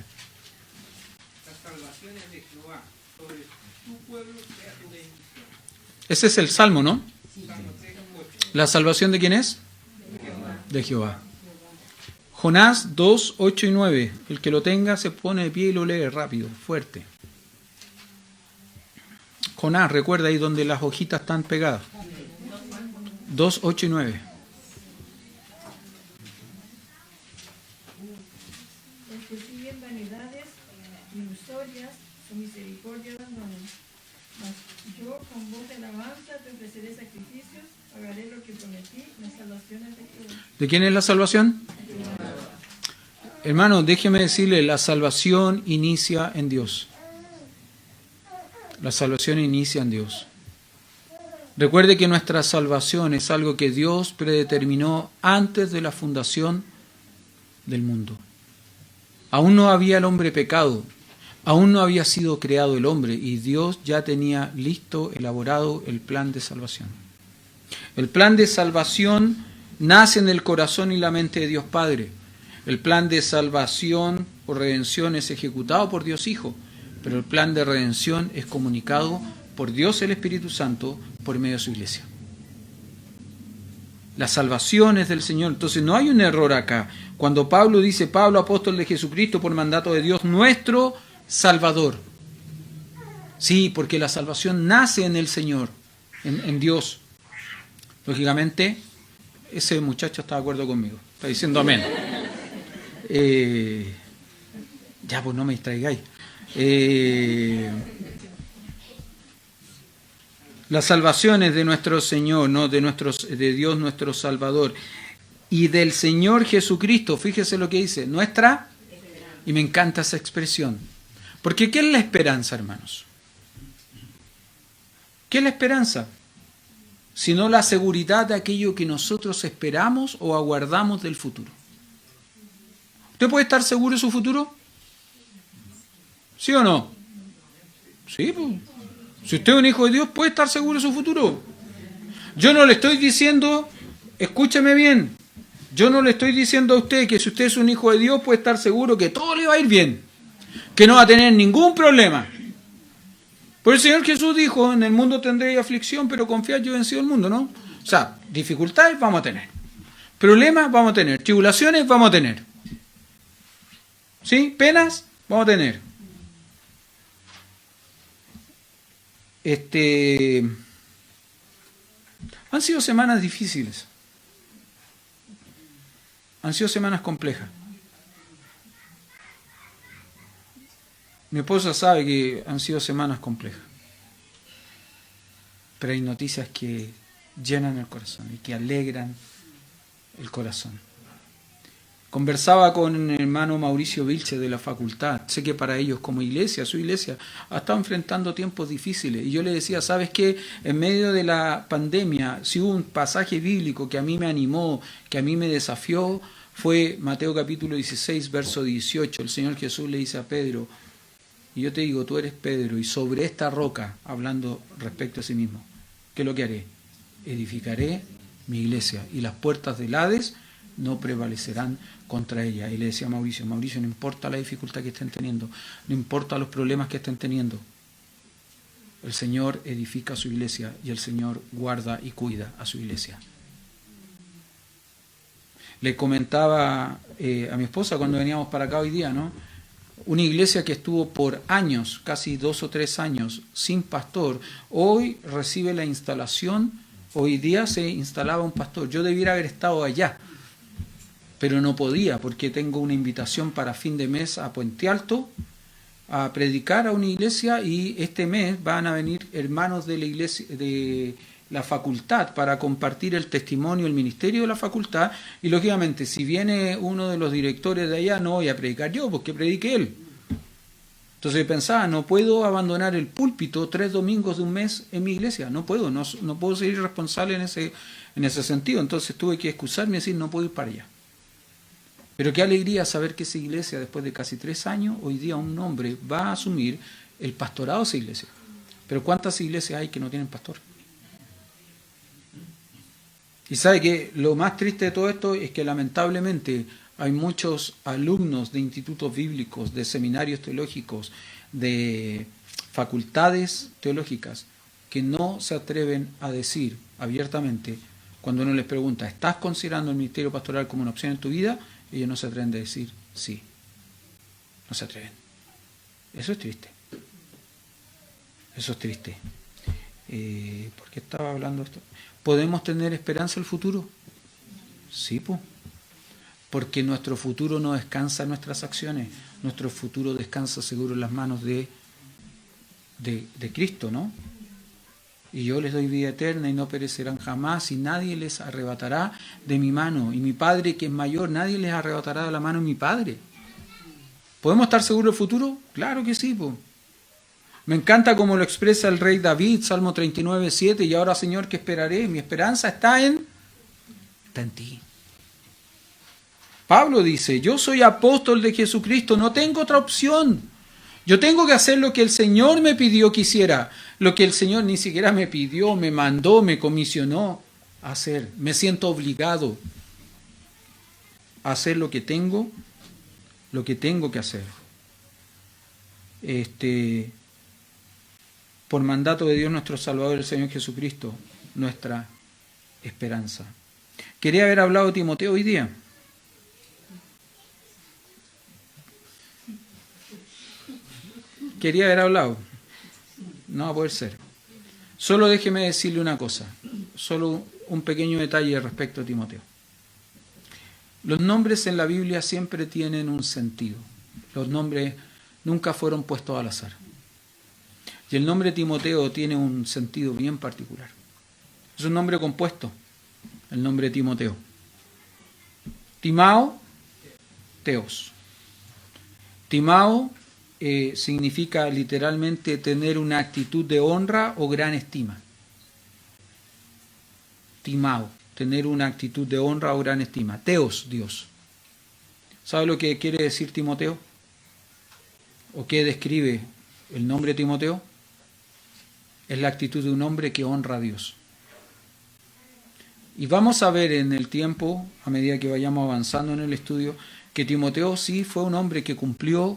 Ese es el Salmo, ¿no? ¿La salvación de quién es? De Jehová. Jonás 2, 8 y 9. El que lo tenga se pone de pie y lo lee rápido, fuerte. Jonás, recuerda ahí donde las hojitas están pegadas. 2, 8 y 9. El que sigue en vanidades ilusorias, su misericordia abandona. Mas yo con voz de alabanza te ofreceré sacrificios, pagaré lo que prometí, la salvación es de Jehová. ¿De quién es la salvación? Hermano, déjeme decirle, la salvación inicia en Dios. La salvación inicia en Dios. Recuerde que nuestra salvación es algo que Dios predeterminó antes de la fundación del mundo. Aún no había el hombre pecado, aún no había sido creado el hombre y Dios ya tenía listo, elaborado el plan de salvación. El plan de salvación nace en el corazón y la mente de Dios Padre. El plan de salvación o redención es ejecutado por Dios Hijo, pero el plan de redención es comunicado por Dios el Espíritu Santo por medio de su iglesia. La salvación es del Señor. Entonces no hay un error acá. Cuando Pablo dice, Pablo, apóstol de Jesucristo por mandato de Dios, nuestro Salvador. Sí, porque la salvación nace en el Señor, en Dios. Lógicamente, ese muchacho está de acuerdo conmigo. Está diciendo amén. Ya, pues no me distraigáis. La salvación es de nuestro Señor, no de Dios nuestro Salvador y del Señor Jesucristo. Fíjese lo que dice, nuestra, y me encanta esa expresión. Porque ¿qué es la esperanza, hermanos? ¿Qué es la esperanza? Sino la seguridad de aquello que nosotros esperamos o aguardamos del futuro. ¿Usted puede estar seguro de su futuro? ¿Sí o no? Sí, pues. Si usted es un hijo de Dios, ¿puede estar seguro de su futuro? Yo no le estoy diciendo, escúcheme bien, yo no le estoy diciendo a usted que si usted es un hijo de Dios, puede estar seguro que todo le va a ir bien, que no va a tener ningún problema. Por el Señor Jesús dijo, en el mundo tendréis aflicción, pero confiad, yo he vencido el mundo, ¿no? O sea, dificultades vamos a tener, problemas vamos a tener, tribulaciones vamos a tener, ¿sí? Penas vamos a tener. Han sido semanas difíciles, han sido semanas complejas. Mi esposa sabe que han sido semanas complejas. pero hay noticias que llenan el corazón y que alegran el corazón. Conversaba con el hermano Mauricio Vilche de la facultad. Sé que para ellos como iglesia, su iglesia, ha estado enfrentando tiempos difíciles. Y yo le decía, ¿sabes qué? En medio de la pandemia, si hubo un pasaje bíblico que a mí me animó, que a mí me desafió, fue Mateo capítulo 16, verso 18. El Señor Jesús le dice a Pedro, y yo te digo, tú eres Pedro, y sobre esta roca, hablando respecto a sí mismo, ¿qué es lo que haré? Edificaré mi iglesia, y las puertas del Hades no prevalecerán contra ella. Y le decía a Mauricio, no importa la dificultad que estén teniendo, no importa los problemas que estén teniendo, el Señor edifica su iglesia y el Señor guarda y cuida a su iglesia. Le comentaba a mi esposa cuando veníamos para acá hoy día, ¿no? Una iglesia que estuvo por años, casi 2 o 3 años, sin pastor, hoy recibe la instalación. Hoy día se instalaba un pastor. Yo debiera haber estado allá, pero no podía porque tengo una invitación para fin de mes a Puente Alto a predicar a una iglesia, y este mes van a venir hermanos de la iglesia, de la facultad, para compartir el testimonio, el ministerio de la facultad. Y lógicamente, si viene uno de los directores de allá, no voy a predicar yo, porque predique él. Entonces pensaba, no puedo abandonar el púlpito 3 domingos de un mes en mi iglesia, no puedo, no puedo ser irresponsable en ese sentido. Entonces tuve que excusarme y decir, no puedo ir para allá. Pero qué alegría saber que esa iglesia, después de casi 3 años, hoy día un hombre va a asumir el pastorado de esa iglesia. Pero ¿cuántas iglesias hay que no tienen pastor? Y sabe que lo más triste de todo esto es que lamentablemente hay muchos alumnos de institutos bíblicos, de seminarios teológicos, de facultades teológicas, que no se atreven a decir abiertamente, cuando uno les pregunta, ¿estás considerando el ministerio pastoral como una opción en tu vida? Ellos no se atreven a decir sí. No se atreven. Eso es triste. Eso es triste. ¿Por qué estaba hablando esto? ¿Podemos tener esperanza en el futuro? Sí, pues. Porque nuestro futuro no descansa en nuestras acciones, nuestro futuro descansa seguro en las manos de Cristo, ¿no? Y yo les doy vida eterna y no perecerán jamás, y nadie les arrebatará de mi mano. Y mi Padre, que es mayor, nadie les arrebatará de la mano de mi Padre. ¿Podemos estar seguros del futuro? Claro que sí, pues. Me encanta como lo expresa el rey David, Salmo 39, 7, y ahora, Señor, ¿qué esperaré? Mi esperanza está en ti. Pablo dice, yo soy apóstol de Jesucristo, no tengo otra opción. Yo tengo que hacer lo que el Señor me pidió que hiciera, lo que el Señor ni siquiera me pidió, me mandó, me comisionó a hacer. Me siento obligado a hacer lo que tengo que hacer. Por mandato de Dios nuestro Salvador, el Señor Jesucristo, nuestra esperanza. Quería haber hablado de Timoteo hoy día. Quería haber hablado. No va a poder ser. Solo déjeme decirle una cosa. Solo un pequeño detalle respecto a Timoteo. Los nombres en la Biblia siempre tienen un sentido. Los nombres nunca fueron puestos al azar. Y el nombre Timoteo tiene un sentido bien particular. Es un nombre compuesto, el nombre Timoteo. Timao, teos. Timao significa literalmente tener una actitud de honra o gran estima. Timao, tener una actitud de honra o gran estima. Teos, Dios. ¿Sabe lo que quiere decir Timoteo? ¿O qué describe el nombre Timoteo? Es la actitud de un hombre que honra a Dios. Y vamos a ver en el tiempo, a medida que vayamos avanzando en el estudio, que Timoteo sí fue un hombre que cumplió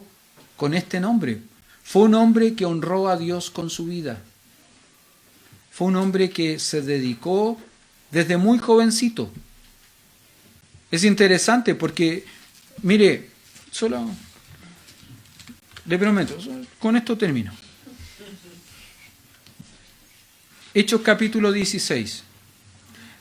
con este nombre. Fue un hombre que honró a Dios con su vida. Fue un hombre que se dedicó desde muy jovencito. Es interesante porque, mire, solo le prometo, con esto termino. Hechos capítulo 16.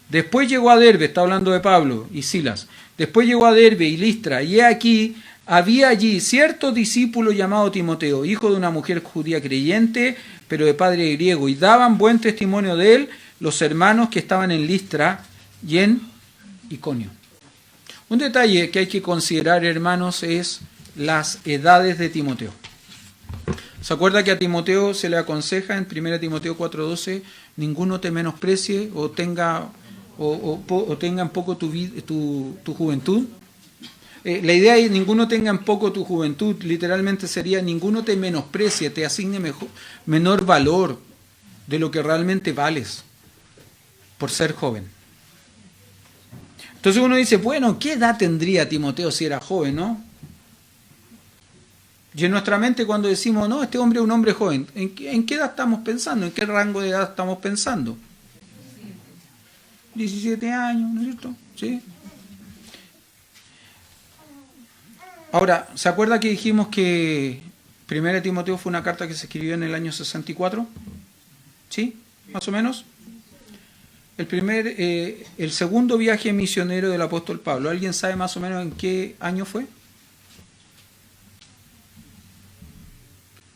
Después llegó a Derbe, está hablando de Pablo y Silas. Después llegó a Derbe y Listra, y he aquí, había allí cierto discípulo llamado Timoteo, hijo de una mujer judía creyente, pero de padre griego, y daban buen testimonio de él los hermanos que estaban en Listra y en Iconio. Un detalle que hay que considerar, hermanos, es las edades de Timoteo. ¿Se acuerda que a Timoteo se le aconseja en 1 Timoteo 4:12, ninguno te menosprecie o tenga en poco tu juventud? La idea es ninguno tenga en poco tu juventud, literalmente sería ninguno te menosprecie, te asigne menor valor de lo que realmente vales por ser joven. Entonces uno dice, bueno, ¿qué edad tendría Timoteo si era joven, no? Y en nuestra mente cuando decimos, no, este hombre es un hombre joven, ¿en qué edad estamos pensando? ¿En qué rango de edad estamos pensando? 17 años, ¿no es cierto? ¿Sí? Ahora, ¿se acuerda que dijimos que 1 Timoteo fue una carta que se escribió en el año 64? ¿Sí? ¿Más o menos? El segundo viaje misionero del apóstol Pablo, ¿alguien sabe más o menos en qué año fue?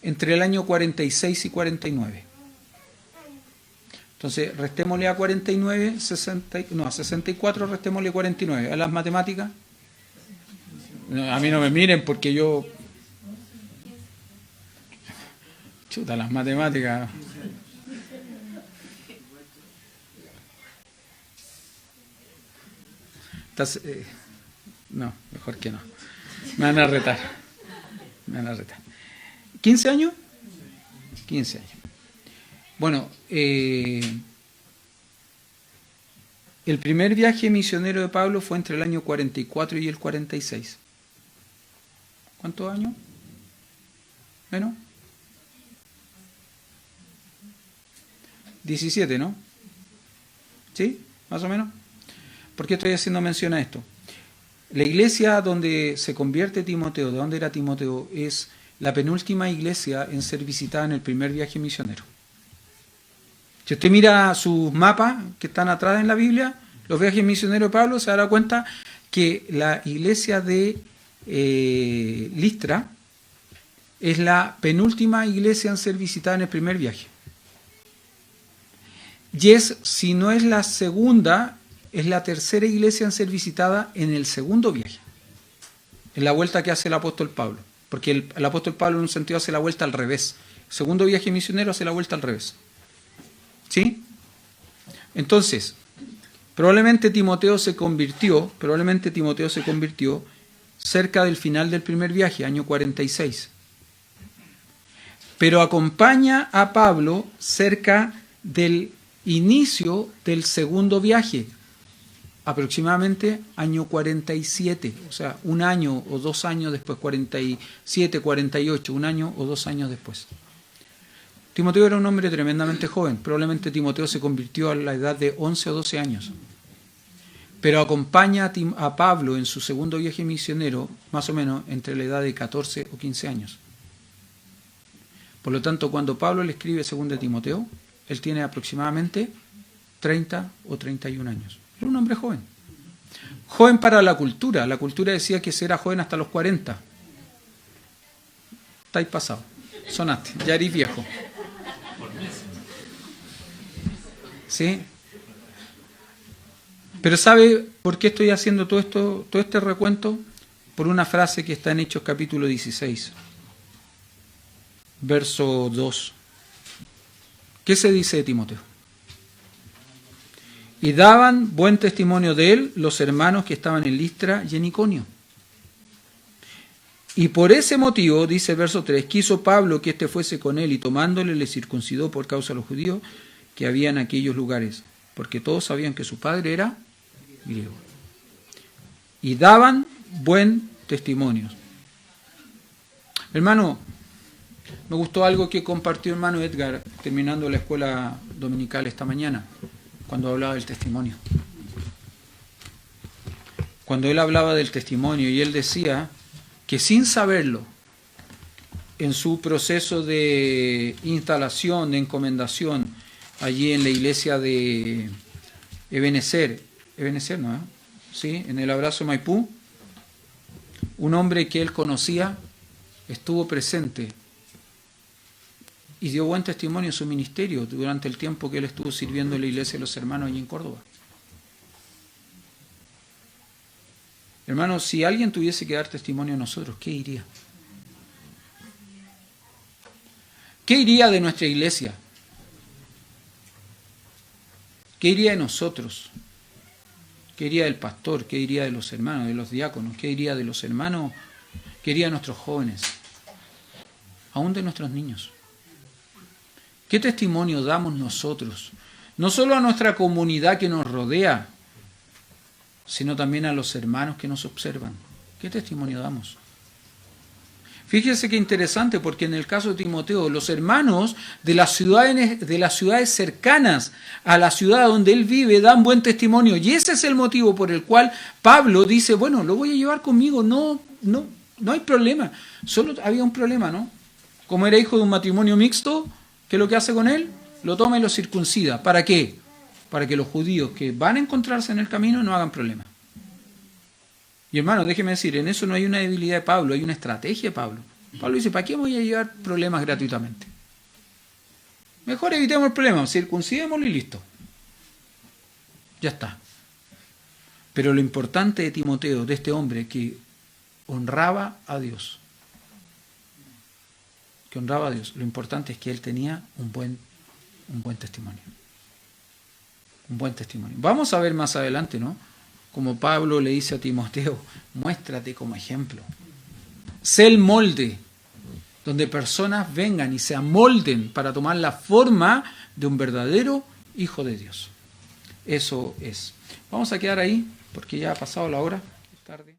Entre el año 46 y 49. Entonces, restémosle a 49, a 64, restémosle 49. ¿A las matemáticas? No, a mí no me miren porque yo... Chuta, las matemáticas... No, mejor que no. Me van a retar. ¿15 años? 15 años. Bueno, el primer viaje misionero de Pablo fue entre el año 44 y el 46. ¿Cuántos años? ¿Menos? 17, ¿no? ¿Sí? ¿Más o menos? ¿Por qué estoy haciendo mención a esto? La iglesia donde se convierte Timoteo, de donde era Timoteo, es la penúltima iglesia en ser visitada en el primer viaje misionero. Si usted mira sus mapas que están atrás en la Biblia, los viajes misioneros de Pablo, se dará cuenta que la iglesia de Listra es la penúltima iglesia en ser visitada en el primer viaje. Y es, si no es la segunda, es la tercera iglesia en ser visitada en el segundo viaje, en la vuelta que hace el apóstol Pablo. Porque el apóstol Pablo en un sentido hace la vuelta al revés. El segundo viaje misionero hace la vuelta al revés. ¿Sí? Entonces, probablemente Timoteo se convirtió cerca del final del primer viaje, año 46. Pero acompaña a Pablo cerca del inicio del segundo viaje, aproximadamente año 47, o sea, un año o 2 años después, 47, 48, un año o 2 años después. Timoteo era un hombre tremendamente joven, probablemente Timoteo se convirtió a la edad de 11 o 12 años, pero acompaña a Pablo en su segundo viaje misionero, más o menos entre la edad de 14 o 15 años. Por lo tanto, cuando Pablo le escribe 2 Timoteo, él tiene aproximadamente 30 o 31 años. Era un hombre joven. Joven para la cultura. La cultura decía que era joven hasta los 40. Estáis pasado. Sonaste. Ya eres viejo. ¿Sí? Pero ¿sabe por qué estoy haciendo todo este recuento? Por una frase que está en Hechos capítulo 16, verso 2. ¿Qué se dice de Timoteo? Y daban buen testimonio de él los hermanos que estaban en Listra y en Iconio. Y por ese motivo, dice el verso 3, quiso Pablo que éste fuese con él, y tomándole le circuncidó por causa de los judíos que había en aquellos lugares, porque todos sabían que su padre era griego. Y daban buen testimonio. Hermano, me gustó algo que compartió hermano Edgar terminando la escuela dominical esta mañana, cuando hablaba del testimonio. Cuando él hablaba del testimonio y él decía que sin saberlo, en su proceso de instalación, de encomendación, allí en la iglesia de Ebenezer, ¿no? ¿Sí? En el Abrazo Maipú, un hombre que él conocía estuvo presente y dio buen testimonio en su ministerio durante el tiempo que él estuvo sirviendo en la iglesia de los hermanos allí en Córdoba. Hermanos, si alguien tuviese que dar testimonio a nosotros, ¿qué diría? ¿Qué diría de nuestra iglesia? ¿Qué diría de nosotros? ¿Qué diría del pastor? ¿Qué diría de los hermanos, de los diáconos? ¿Qué diría de los hermanos? ¿Qué diría de nuestros jóvenes? Aún de nuestros niños. ¿Qué testimonio damos nosotros? No solo a nuestra comunidad que nos rodea, sino también a los hermanos que nos observan. ¿Qué testimonio damos? Fíjese qué interesante, porque en el caso de Timoteo, los hermanos de las ciudades cercanas a la ciudad donde él vive dan buen testimonio. Y ese es el motivo por el cual Pablo dice, bueno, lo voy a llevar conmigo, no hay problema. Solo había un problema, ¿no? Como era hijo de un matrimonio mixto, ¿qué es lo que hace con él? Lo toma y lo circuncida. ¿Para qué? Para que los judíos que van a encontrarse en el camino no hagan problema. Y hermano, déjeme decir, en eso no hay una debilidad de Pablo, hay una estrategia de Pablo. Pablo dice, ¿para qué voy a llevar problemas gratuitamente? Mejor evitemos el problema, circuncidémoslo y listo. Ya está. Pero lo importante de Timoteo, de este hombre que honraba a Dios, lo importante es que él tenía un buen testimonio. Un buen testimonio. Vamos a ver más adelante, ¿no? Como Pablo le dice a Timoteo, muéstrate como ejemplo. Sé el molde, donde personas vengan y se amolden para tomar la forma de un verdadero hijo de Dios. Eso es. Vamos a quedar ahí, porque ya ha pasado la hora. Es tarde.